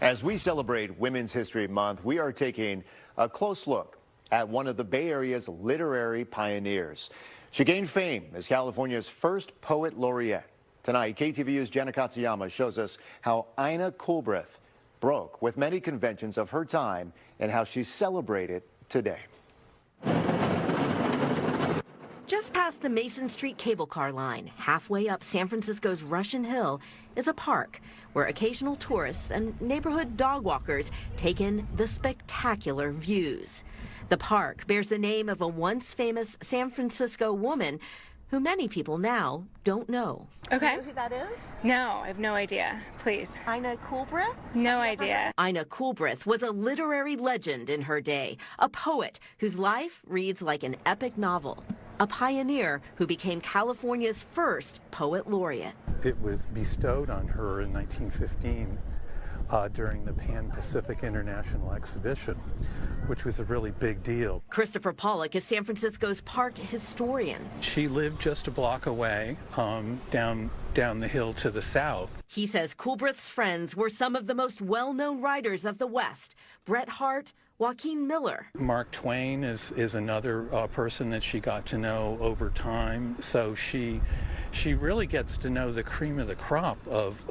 As we celebrate Women's History Month, we are taking a close look at one of the Bay Area's literary pioneers. She gained fame as California's first poet laureate. Tonight, KTVU's Jenna Katsuyama shows us how Ina Coolbrith broke with many conventions of her time and how she's celebrated today. Just past the Mason Street cable car line, halfway up San Francisco's Russian Hill, is a park where occasional tourists and neighborhood dog walkers take in the spectacular views. The park bears the name of a once famous San Francisco woman who many people now don't know. Okay. Do you know who that is? No, I have no idea. Please. Ina Coolbrith? No idea. Ina Coolbrith was a literary legend in her day, a poet whose life reads like an epic novel, a pioneer who became California's first poet laureate. It was bestowed on her in 1915 during the Pan-Pacific International Exhibition, which was a really big deal. Christopher Pollock is San Francisco's park historian. She lived just a block away, down the hill to the south. He says Coolbrith's friends were some of the most well-known writers of the West: Bret Harte, Joaquin Miller. Mark Twain is another person that she got to know over time. So she really gets to know the cream of the crop of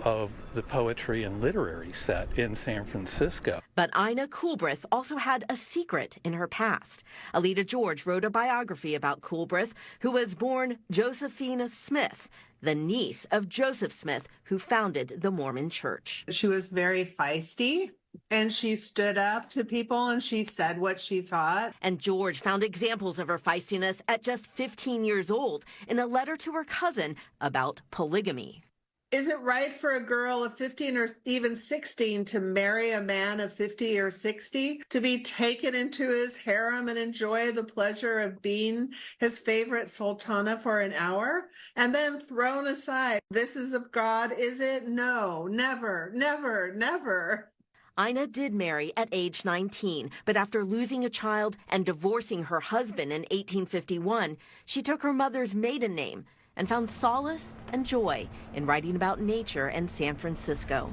the poetry and literary set in San Francisco. But Ina Coolbrith also had a secret in her past. Alida George wrote a biography about Coolbrith, who was born Josephina Smith, the niece of Joseph Smith, who founded the Mormon Church. She was very feisty, and she stood up to people and she said what she thought. And George found examples of her feistiness at just 15 years old in a letter to her cousin about polygamy. Is it right for a girl of 15 or even 16 to marry a man of 50 or 60, to be taken into his harem and enjoy the pleasure of being his favorite sultana for an hour, and then thrown aside? This is of God, is it? No, never, never, never. Ina did marry at age 19, but after losing a child and divorcing her husband in 1851, she took her mother's maiden name and found solace and joy in writing about nature and San Francisco.